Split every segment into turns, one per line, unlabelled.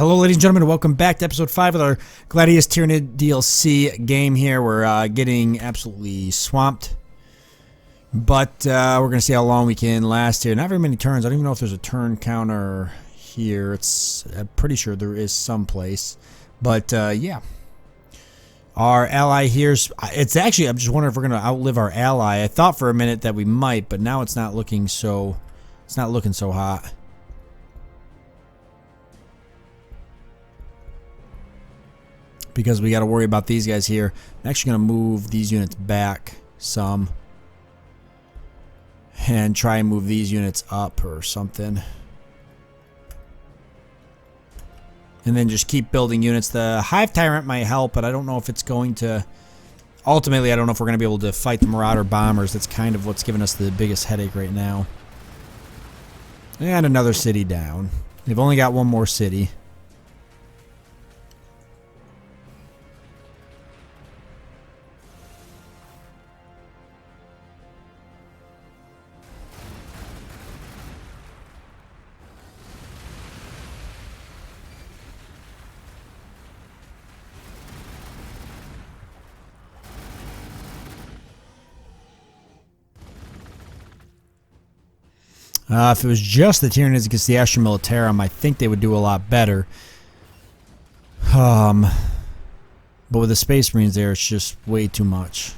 Hello, ladies and gentlemen, and welcome back to episode 5 of our Gladius Tyranid DLC game here. We're getting absolutely swamped, but we're going to see how long we can last here. Not very many turns. I don't even know if there's a turn counter here. I'm pretty sure there is someplace, but yeah. Our ally here's... It's actually... I'm just wondering if we're going to outlive our ally. I thought for a minute that we might, but now it's not looking so... It's not looking so hot. Because we got to worry about these guys here. I'm actually going to move these units back some. And try and move these units up or something. And then just keep building units. The Hive Tyrant might help, but I don't know if it's going to... Ultimately, I don't know if we're going to be able to fight the Marauder Bombers. That's kind of what's giving us the biggest headache right now. And another city down. They've only got one more city. If it was just the Tyranids against the Astra Militarum, I think they would do a lot better. But with the Space Marines there, it's just way too much.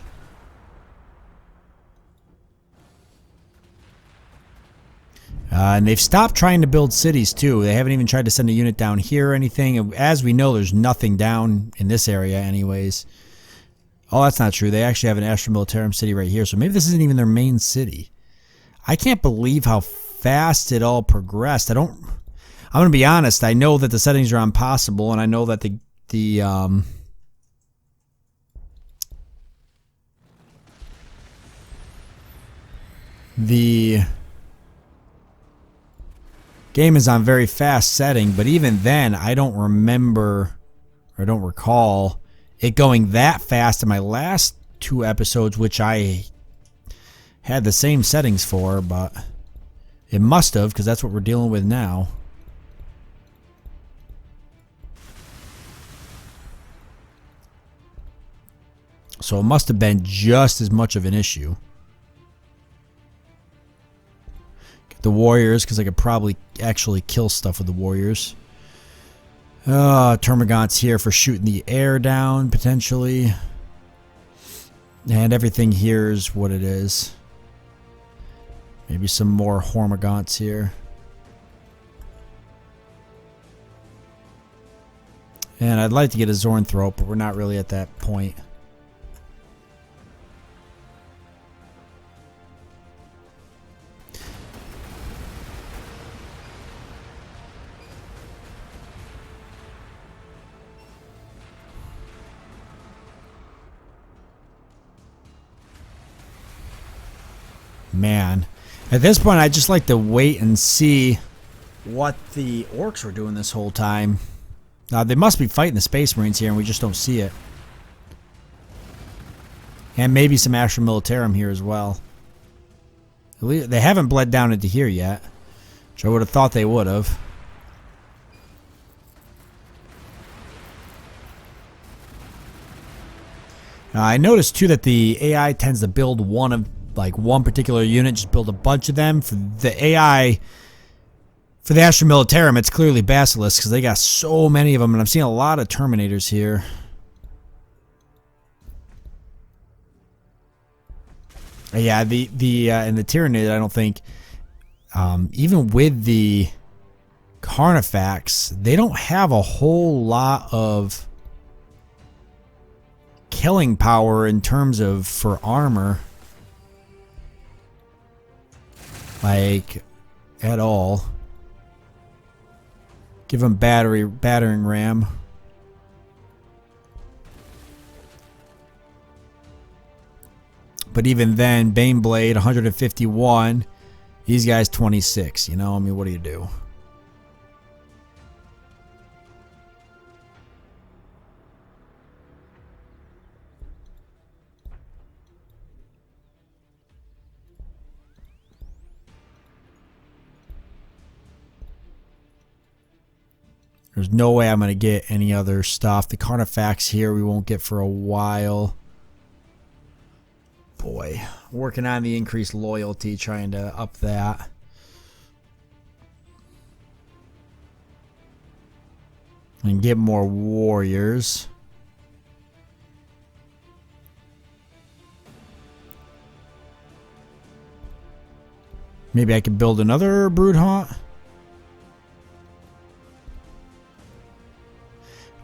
And they've stopped trying to build cities, too. They haven't even tried to send a unit down here or anything. As we know, there's nothing down in this area anyways. Oh, that's not true. They actually have an Astra Militarum city right here, so maybe this isn't even their main city. I can't believe how fast it all progressed. I'm going to be honest. I know that the settings are impossible, and I know that the game is on very fast setting, but even then, I don't remember, or I don't recall it going that fast in my last 2 episodes, which I had the same settings for, but it must have, because that's what we're dealing with now. So it must have been just as much of an issue. Get the warriors, because I could probably actually kill stuff with the warriors. Termagant's here for shooting the air down, potentially. And everything here is what it is. Maybe some more Hormagaunts here. And I'd like to get a Zornthrope, but we're not really at that point. Man. At this point, I'd just like to wait and see what the orcs were doing this whole time. They must be fighting the Space Marines here, and we just don't see it. And maybe some Astra Militarum here as well. At least they haven't bled down into here yet, which I would have thought they would have. I noticed too that the AI tends to build one particular unit, just build a bunch of them. For the AI, for the Astra Militarum, it's clearly Basilisks, because they got so many of them, and I'm seeing a lot of Terminators here. Yeah, and the Tyranid, I don't think, even with the Carnifex, they don't have a whole lot of killing power in terms of for armor. Like, at all. Give them battering ram. But even then, Baneblade, 151. These guys, 26. You know, I mean, what do you do? There's no way I'm going to get any other stuff. The Carnifex here we won't get for a while. Boy, working on the increased loyalty, trying to up that. And get more warriors. Maybe I could build another brood haunt.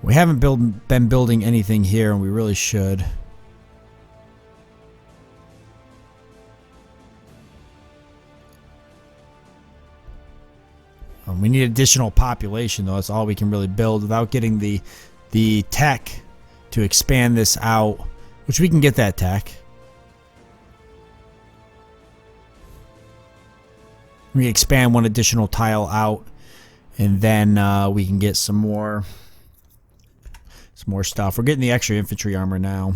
We haven't been building anything here, and we really should. We need additional population, though. That's all we can really build without getting the tech to expand this out, which we can get that tech. We expand one additional tile out, and then we can get some more stuff. We're getting the extra infantry armor now.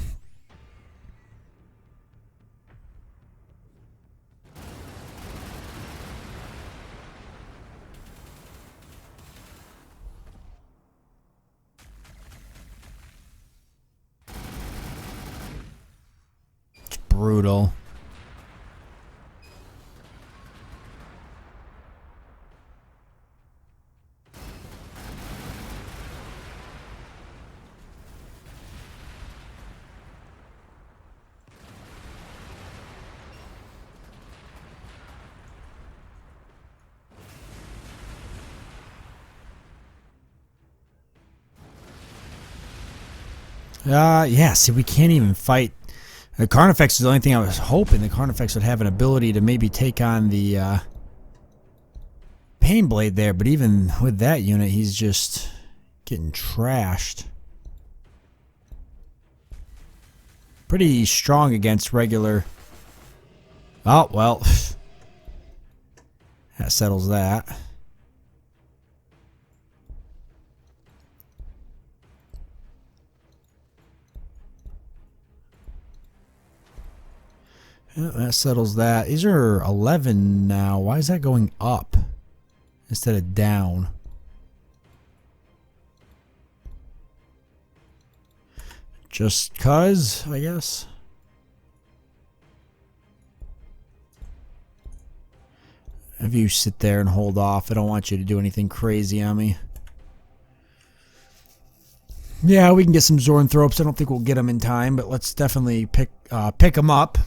It's brutal. Yeah, see, we can't even fight. The Carnifex is the only thing I was hoping the Carnifex would have an ability to maybe take on the Pain Blade there, but even with that unit, he's just getting trashed. Pretty strong against regular. Oh, well. That settles that. Yeah, that settles that. These are 11 now. Why is that going up instead of down? Just 'cause, I guess. Have you sit there and hold off. I don't want you to do anything crazy on me. Yeah, we can get some Zoranthropes. I don't think we'll get them in time, but let's definitely pick them up.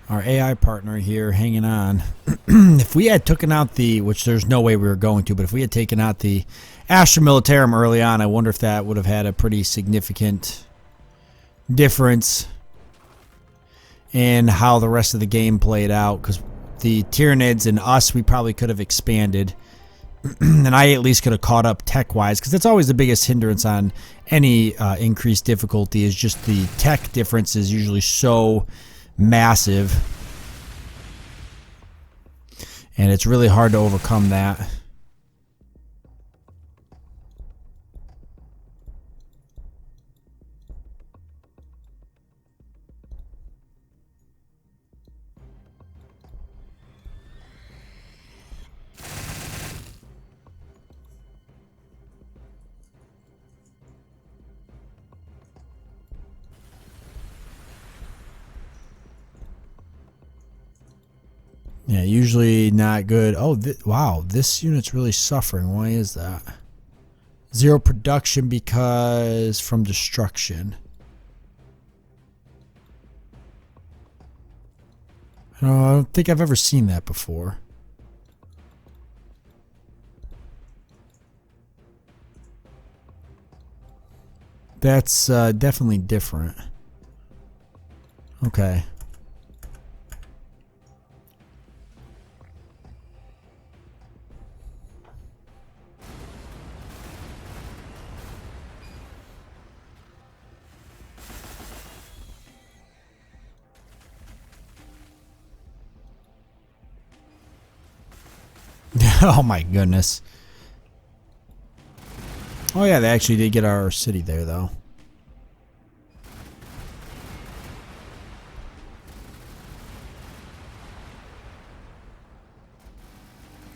Our AI partner here hanging on. If we had taken out the, which there's no way we were going to, but if we had taken out the Astra Militarum early on, I wonder if that would have had a pretty significant difference in how the rest of the game played out. Because the Tyranids and us, we probably could have expanded. And I at least could have caught up tech-wise, because that's always the biggest hindrance on any increased difficulty, is just the tech difference is usually so massive, and it's really hard to overcome that. Yeah, usually not good. Oh, wow, this unit's really suffering. Why is that? 0 production because from destruction. I don't think I've ever seen that before. That's definitely different. Okay. Oh my goodness. Oh yeah, they actually did get our city there though.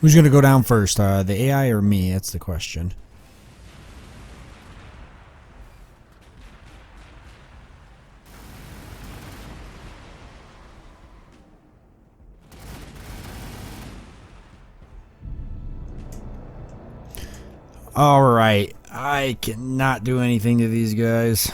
Who's going to go down first? The AI or me? That's the question. Alright. I cannot do anything to these guys.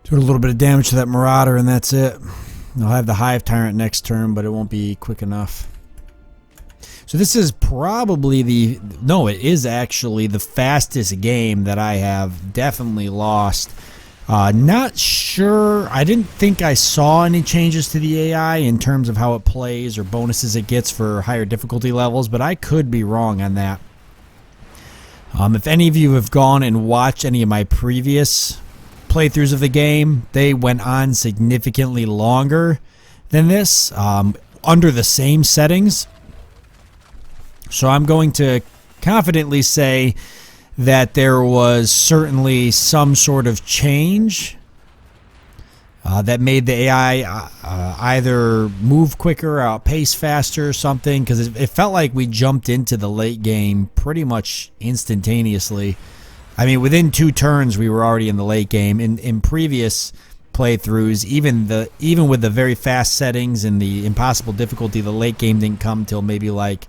Do a little bit of damage to that Marauder and that's it. I'll have the Hive Tyrant next turn, but it won't be quick enough. So this is probably the... No, it is actually the fastest game that I have definitely lost. Not sure. I didn't think I saw any changes to the AI in terms of how it plays or bonuses it gets for higher difficulty levels, but I could be wrong on that. If any of you have gone and watched any of my previous playthroughs of the game, they went on significantly longer than this, under the same settings. So I'm going to confidently say that there was certainly some sort of change that made the AI either move quicker, outpace faster, or something, because it felt like we jumped into the late game pretty much instantaneously. I mean, within 2 turns, we were already in the late game. In previous playthroughs, even with the very fast settings and the impossible difficulty, the late game didn't come till maybe like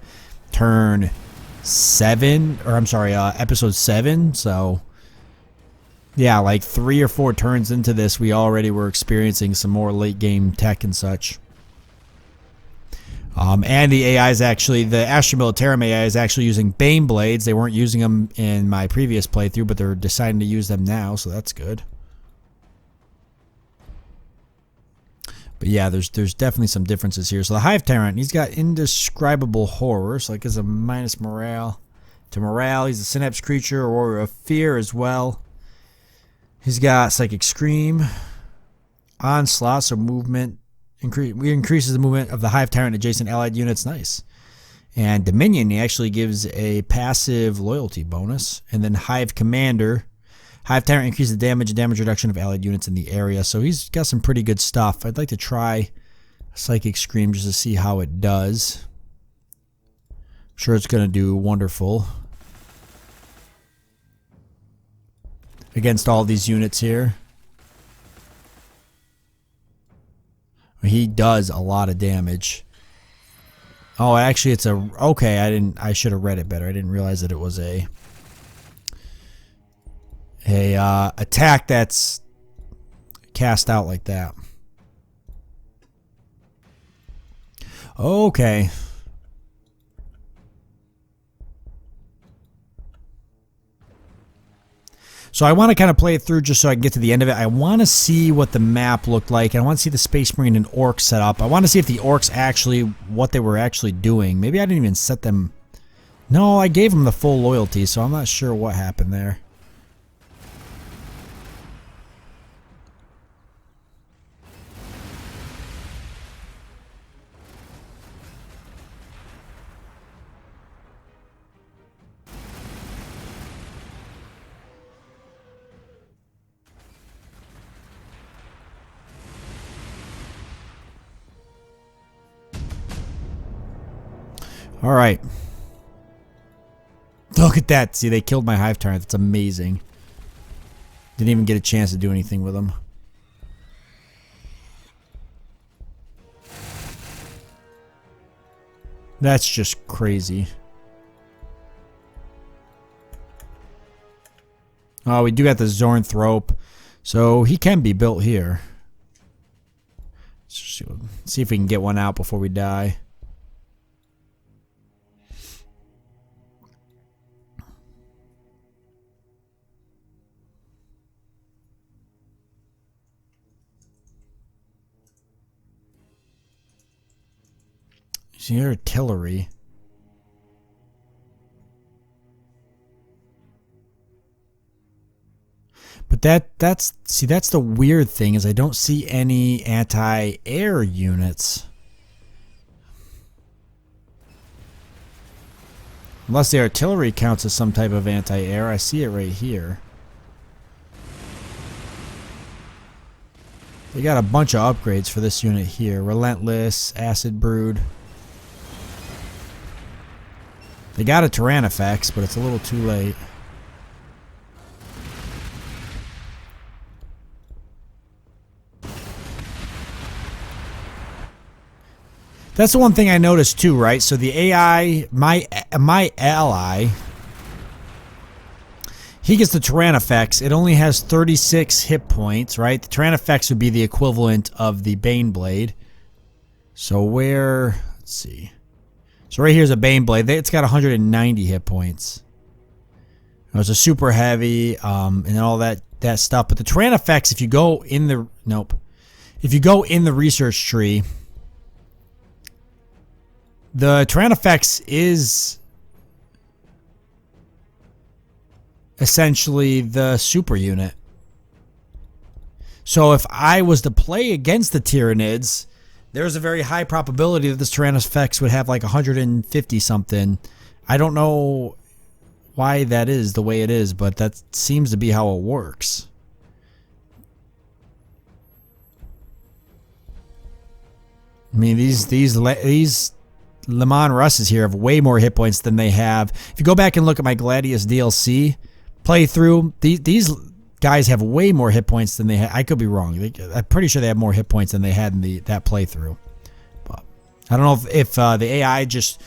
turn 7, or I'm sorry, episode 7. So, yeah, like 3 or 4 turns into this, we already were experiencing some more late game tech and such. And the AI is actually, the Astra Militarum AI is actually using Bane Blades. They weren't using them in my previous playthrough, but they're deciding to use them now, so that's good. But yeah, there's definitely some differences here. So the Hive Tyrant, he's got indescribable horror, so like it's a minus morale to morale. He's a synapse creature, a warrior of fear as well. He's got Psychic Scream, Onslaught, so movement. Increases the movement of the Hive Tyrant adjacent allied units. Nice. And Dominion, he actually gives a passive loyalty bonus. And then Hive Commander. Hive Tyrant increases the damage and damage reduction of allied units in the area. So he's got some pretty good stuff. I'd like to try Psychic Scream just to see how it does. I'm sure it's going to do wonderful against all these units here. He does a lot of damage. Oh, actually, it's a... Okay, I should have read it better. I didn't realize that it was a attack that's cast out like that. Okay. So I want to kind of play it through just so I can get to the end of it. I want to see what the map looked like. I want to see the Space Marine and Orcs set up. I want to see if the Orcs actually, what they were actually doing. Maybe I didn't even set them. No, I gave them the full loyalty, so I'm not sure what happened there. All right. Look at that. See, they killed my Hive Tyrant. That's amazing. Didn't even get a chance to do anything with them. That's just crazy. Oh, we do got the Zornthrope. So he can be built here. Let's see if we can get one out before we die. See your artillery. But that's the weird thing is I don't see any anti-air units. Unless the artillery counts as some type of anti-air. I see it right here. They got a bunch of upgrades for this unit here. Relentless, Acid Brood. They got a Tyrannifex, but it's a little too late. That's the one thing I noticed too, right? So the AI, my ally, he gets the Tyrannifex. It only has 36 hit points, right? The Tyrannifex would be the equivalent of the Baneblade. So where, let's see. So right here's a Baneblade. It's got 190 hit points. It's a super heavy, and all that stuff. But the Tyrannifex, if you go in the, if you go in the research tree, the Tyrannifex is essentially the super unit. So if I was to play against the Tyranids, there's a very high probability that this Tyrannifex would have like 150 something. I don't know why that is the way it is, but that seems to be how it works. I mean, these Le Mans Russes here have way more hit points than they have. If you go back and look at my Gladius DLC playthrough, these guys have way more hit points than they had. I could be wrong. I'm pretty sure they have more hit points than they had in that playthrough. But I don't know if the AI just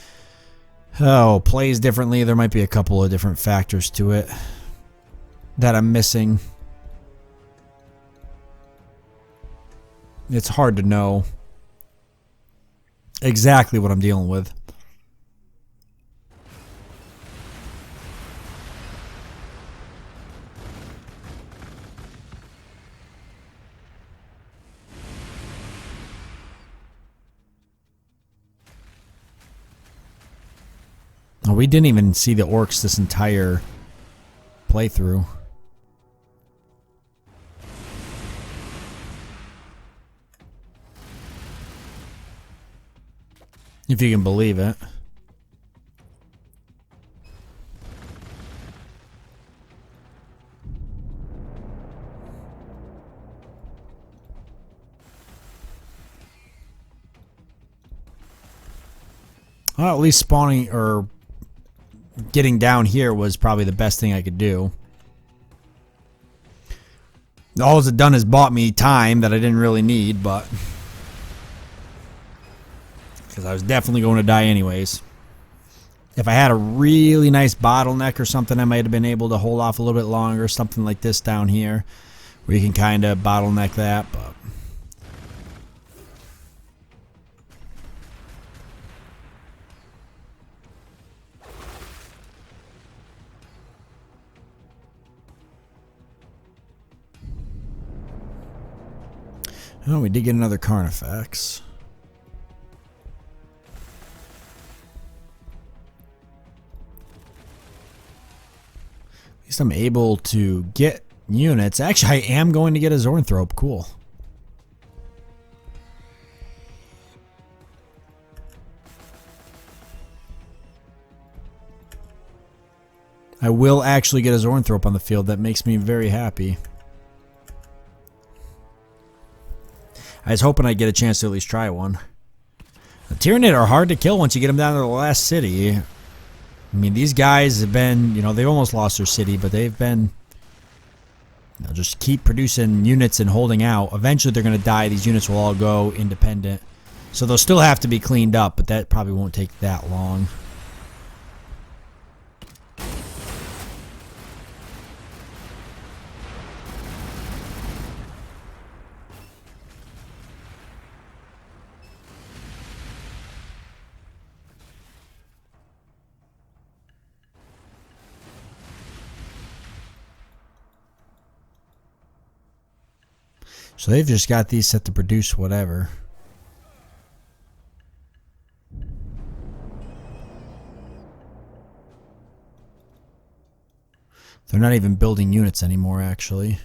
plays differently. There might be a couple of different factors to it that I'm missing. It's hard to know exactly what I'm dealing with. Oh, we didn't even see the orcs this entire playthrough. If you can believe it. Well, at least spawning or getting down here was probably the best thing I could do. All it's done is bought me time that I didn't really need, but because I was definitely going to die anyways. If I had a really nice bottleneck or something, I might have been able to hold off a little bit longer. Something like this down here, where you can kind of bottleneck that. But oh, we did get another Carnifex. At least I'm able to get units. Actually, I am going to get a Zornthrope. Cool. I will actually get a Zornthrope on the field. That makes me very happy. I was hoping I'd get a chance to at least try one. The Tyranid are hard to kill once you get them down to the last city. I mean, these guys have been, they've almost lost their city, but they've been, just keep producing units and holding out. Eventually they're going to die. These units will all go independent. So they'll still have to be cleaned up, but that probably won't take that long. So they've just got these set to produce whatever. They're not even building units anymore, actually.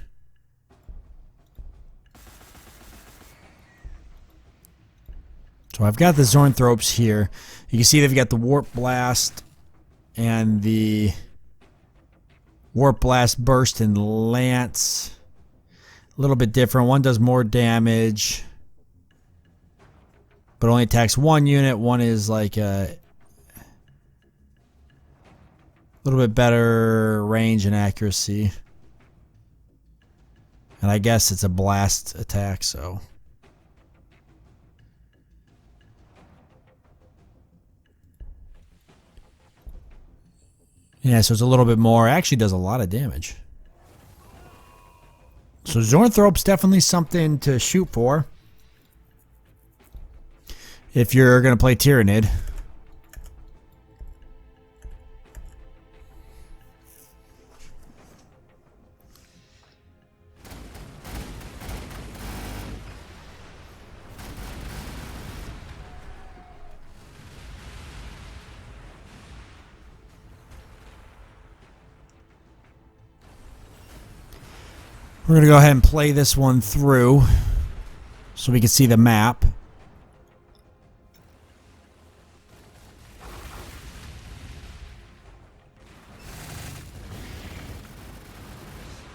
So I've got the Zornthropes here. You can see they've got the Warp Blast and the Warp Blast Burst and Lance. A little bit different. One does more damage, but only attacks one unit. One is like a little bit better range and accuracy. And I guess it's a blast attack, so. Yeah, so it's a little bit more. It actually does a lot of damage. So Zornthrope's definitely something to shoot for if you're going to play Tyranid. We're going to go ahead and play this one through so we can see the map.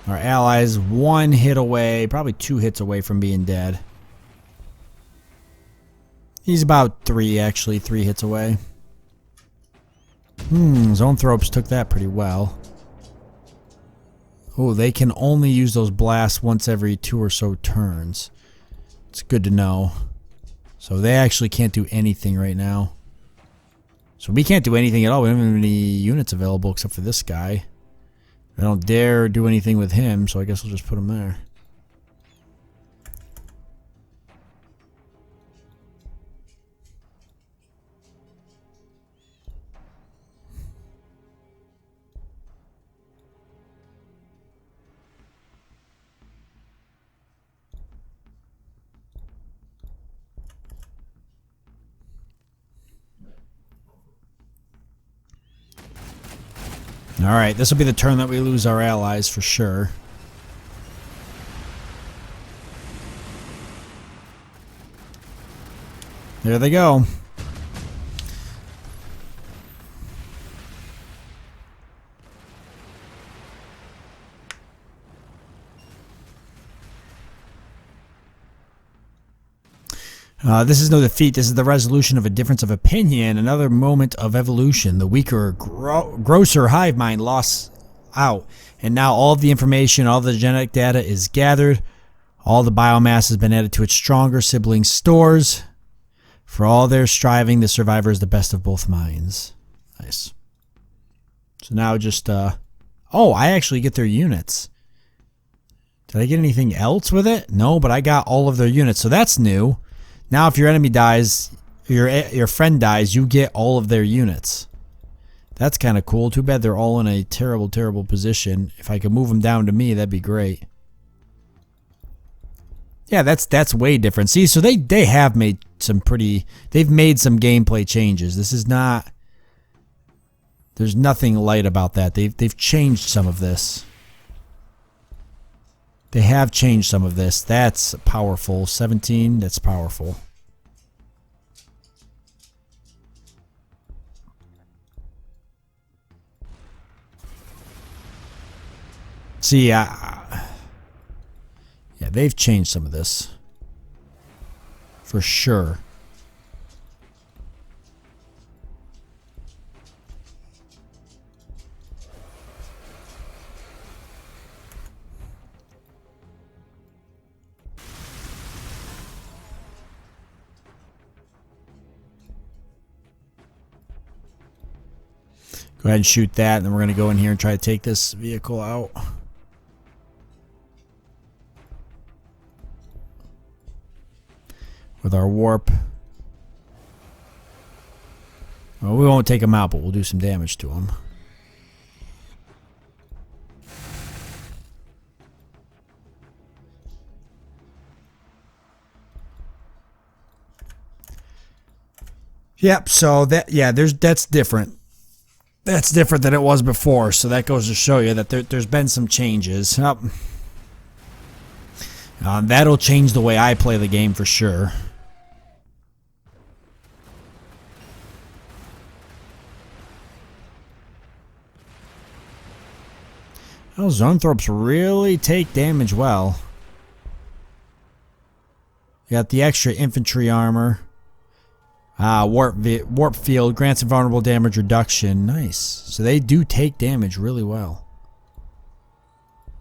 Our allies 1 hit away, probably 2 hits away from being dead. He's about 3, actually, 3 hits away. Zonthropes took that pretty well. Oh, they can only use those blasts once every 2 or so turns. It's good to know. So they actually can't do anything right now. So we can't do anything at all. We don't have any units available except for this guy. I don't dare do anything with him, so I guess we'll just put him there. Alright, this will be the turn that we lose our allies for sure. There they go. This is no defeat. This is the resolution of a difference of opinion. Another moment of evolution. The weaker, grosser hive mind lost out. And now all of the information, all the genetic data is gathered. All the biomass has been added to its stronger sibling stores. For all their striving, the survivor is the best of both minds. Nice. So now just, oh, I actually get their units. Did I get anything else with it? No, but I got all of their units. So that's new. Now if your enemy dies, your friend dies, you get all of their units. That's kind of cool. Too bad they're all in a terrible, terrible position. If I could move them down to me, that'd be great. Yeah, that's way different. See, so they have made some pretty... They've made some gameplay changes. This is not... There's nothing light about that. They've changed some of this. They have changed some of this. That's powerful. 17, that's powerful. See, yeah, they've changed some of this. For sure. Go ahead and shoot that, and then we're going to go in here and try to take this vehicle out. With our warp. Well, we won't take him out, but we'll do some damage to him. Yep, so that, yeah, that's different. That's different than it was before, so that goes to show you that there's been some changes. That'll change the way I play the game for sure. Oh, Zoanthropes really take damage well. You got the extra infantry armor. Warp field grants invulnerable damage reduction. Nice. So they do take damage really well.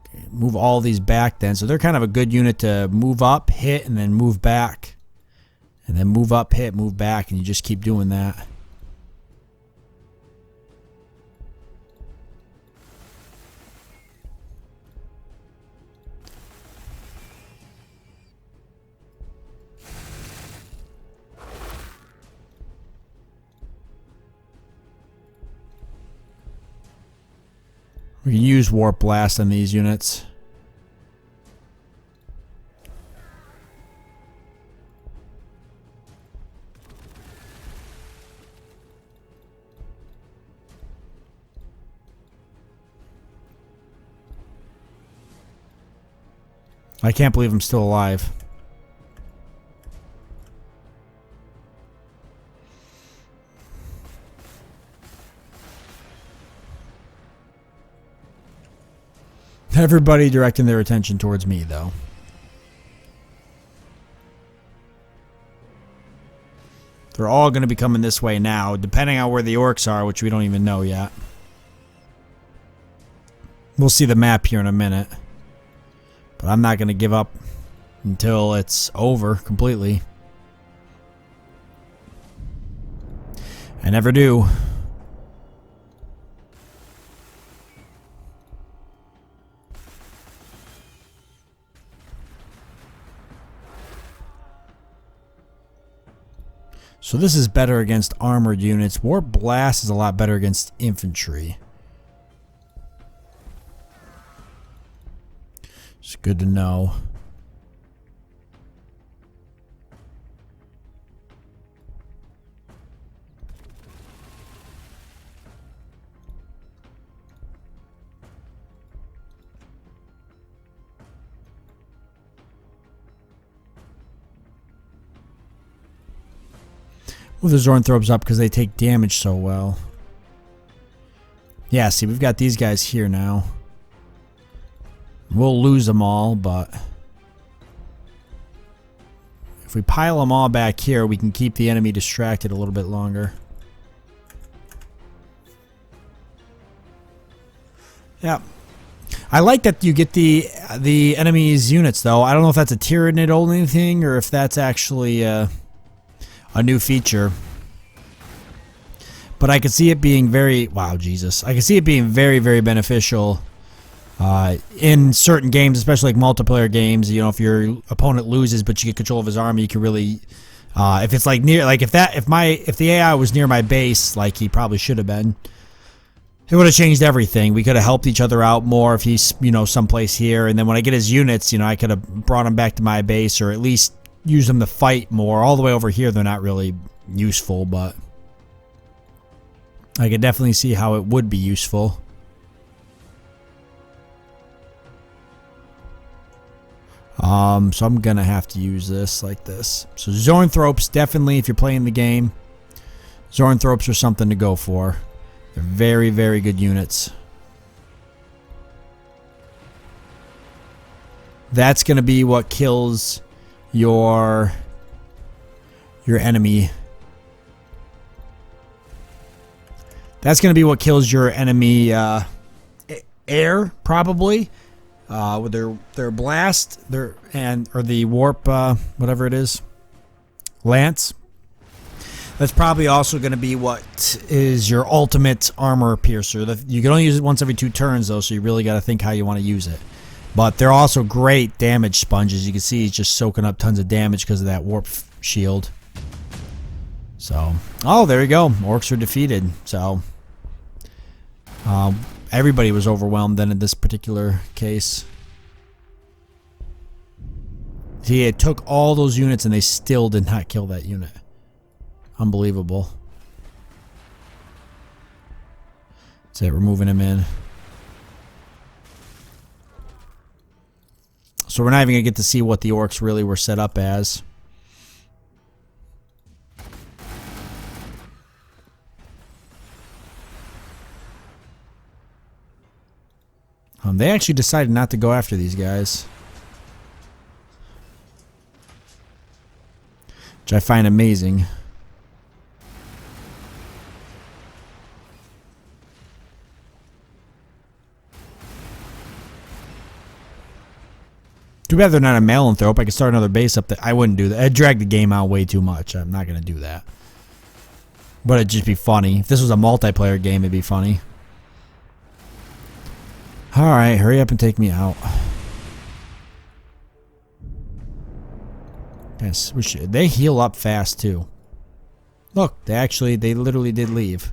Okay, move all these back then. So they're kind of a good unit to move up, hit, and then move back. And then move up, hit, move back, and you just keep doing that. We can use Warp Blast on these units. I can't believe I'm still alive. Everybody directing their attention towards me, though. They're all going to be coming this way now, depending on where the orcs are, which we don't even know yet. We'll see the map here in a minute. But I'm not going to give up until it's over completely. I never do. So this is better against armored units. Warp Blast is a lot better against infantry. It's good to know. Move the Zoanthropes up because they take damage so well. Yeah, see, we've got these guys here now. We'll lose them all, but if we pile them all back here, we can keep the enemy distracted a little bit longer. Yeah. I like that you get the enemy's units, though. I don't know if that's a Tyranid only thing or if that's actually a new feature. But I could see it being very... Wow, Jesus. I can see it being very, very beneficial in certain games, especially like multiplayer games. You know, if your opponent loses but you get control of his army, you can really... if it's like near... Like if the AI was near my base, like he probably should have been, it would have changed everything. We could have helped each other out more if he's, you know, someplace here. And then when I get his units, you know, I could have brought him back to my base or at least use them to fight more. All the way over here, they're not really useful, but I could definitely see how it would be useful. So I'm gonna have to use this like this. So Zoanthropes, definitely, if you're playing the game, Zoanthropes are something to go for. They're very, very good units. That's gonna be what kills your enemy. That's going to be what kills your enemy air, probably, with their blast, or the warp, whatever it is, lance. That's probably also going to be what is your ultimate armor piercer. You can only use it once every 2 turns, though, so you really got to think how you want to use it. But they're also great damage sponges. You can see he's just soaking up tons of damage because of that warp shield. So, oh, there you go. Orcs are defeated. So, everybody was overwhelmed then in this particular case. See, it took all those units and they still did not kill that unit. Unbelievable. That's it, we're moving him in. So we're not even going to get to see what the orcs really were set up as. They actually decided not to go after these guys, which I find amazing. Too bad they're not a Malanthrope. I could start another base up there. I wouldn't do that. I'd drag the game out way too much. I'm not going to do that. But it'd just be funny. If this was a multiplayer game, it'd be funny. Alright, hurry up and take me out. Yes, they heal up fast too. Look, they literally did leave.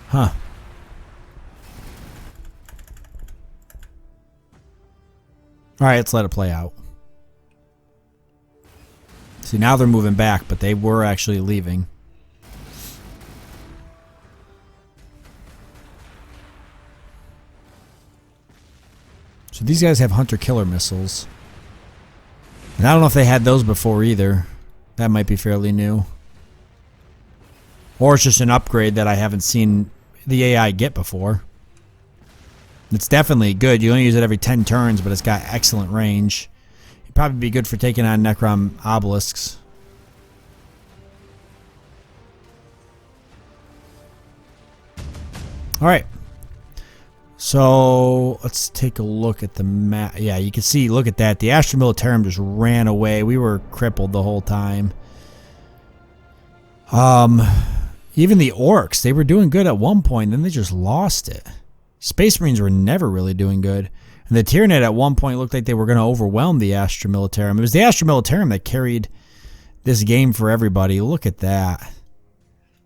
Huh. Alright, let's let it play out. See, now they're moving back, but they were actually leaving. So these guys have hunter-killer missiles. And I don't know if they had those before either. That might be fairly new. Or it's just an upgrade that I haven't seen the AI get before. It's definitely good. You only use it every 10 turns, but it's got excellent range. It'd probably be good for taking on Necron obelisks. Alright. So, let's take a look at the map. Yeah, you can see, look at that. The Astra Militarum just ran away. We were crippled the whole time. Even the Orcs, they were doing good at one point, then they just lost it. Space Marines were never really doing good. And the Tyranid at one point looked like they were going to overwhelm the Astra Militarum. It was the Astra Militarum that carried this game for everybody. Look at that.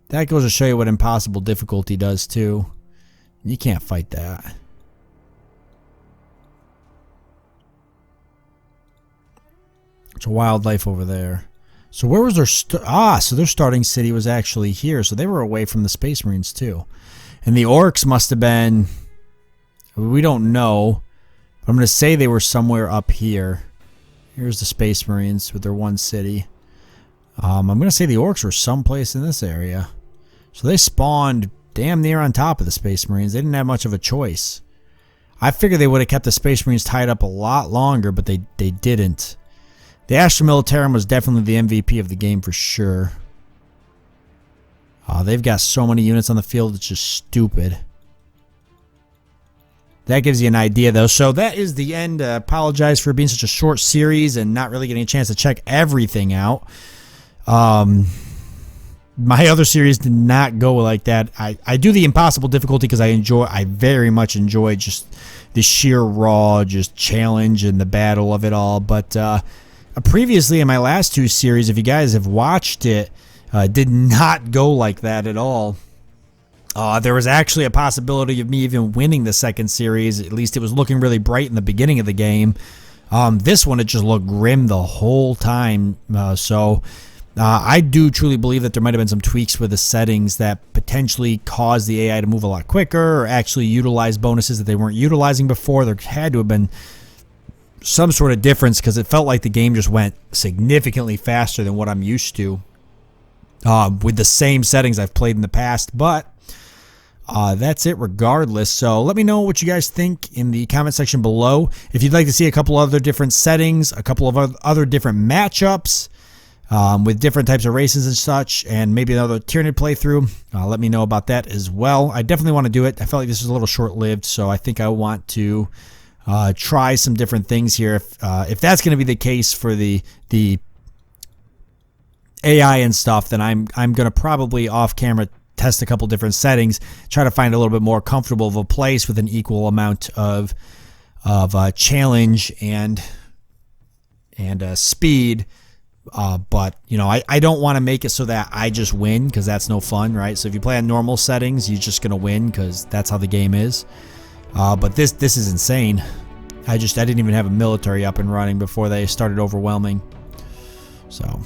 That goes to show you what impossible difficulty does, too. You can't fight that. It's a wildlife over there. So where was their... so their starting city was actually here. So they were away from the Space Marines, too. And the Orcs must have been... We don't know. But I'm going to say they were somewhere up here. Here's the Space Marines with their one city. I'm going to say the Orcs were someplace in this area. So they spawned damn near on top of the Space Marines. They didn't have much of a choice. I figured they would have kept the Space Marines tied up a lot longer, but they didn't. The Astra Militarum was definitely the MVP of the game for sure. They've got so many units on the field, it's just stupid. That gives you an idea, though. So that is the end. Apologize for being such a short series and not really getting a chance to check everything out. My other series did not go like that. I do the impossible difficulty because I very much enjoy just the sheer raw just challenge and the battle of it all. But previously in my last two series, if you guys have watched it, did not go like that at all. There was actually a possibility of me even winning the second series. At least it was looking really bright in the beginning of the game. This one, it just looked grim the whole time. I do truly believe that there might have been some tweaks with the settings that potentially caused the AI to move a lot quicker or actually utilize bonuses that they weren't utilizing before. There had to have been some sort of difference because it felt like the game just went significantly faster than what I'm used to with the same settings I've played in the past. But that's it regardless. So let me know what you guys think in the comment section below. If you'd like to see a couple other different settings, a couple of other different matchups, with different types of races and such, and maybe another Tyranid playthrough, let me know about that as well. I definitely want to do it. I felt like this was a little short-lived, so I think I want to try some different things here. If that's going to be the case for the AI and stuff, then I'm going to probably off-camera test a couple different settings, try to find a little bit more comfortable of a place with an equal amount of challenge and speed. But, you know, I don't want to make it so that I just win because that's no fun, right? So if you play on normal settings, you're just going to win because that's how the game is. But this is insane. I didn't even have a military up and running before they started overwhelming. So,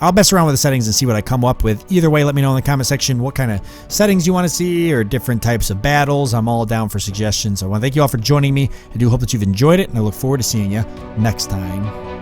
I'll mess around with the settings and see what I come up with. Either way, let me know in the comment section what kind of settings you want to see or different types of battles. I'm all down for suggestions. So I want to thank you all for joining me. I do hope that you've enjoyed it, and I look forward to seeing you next time.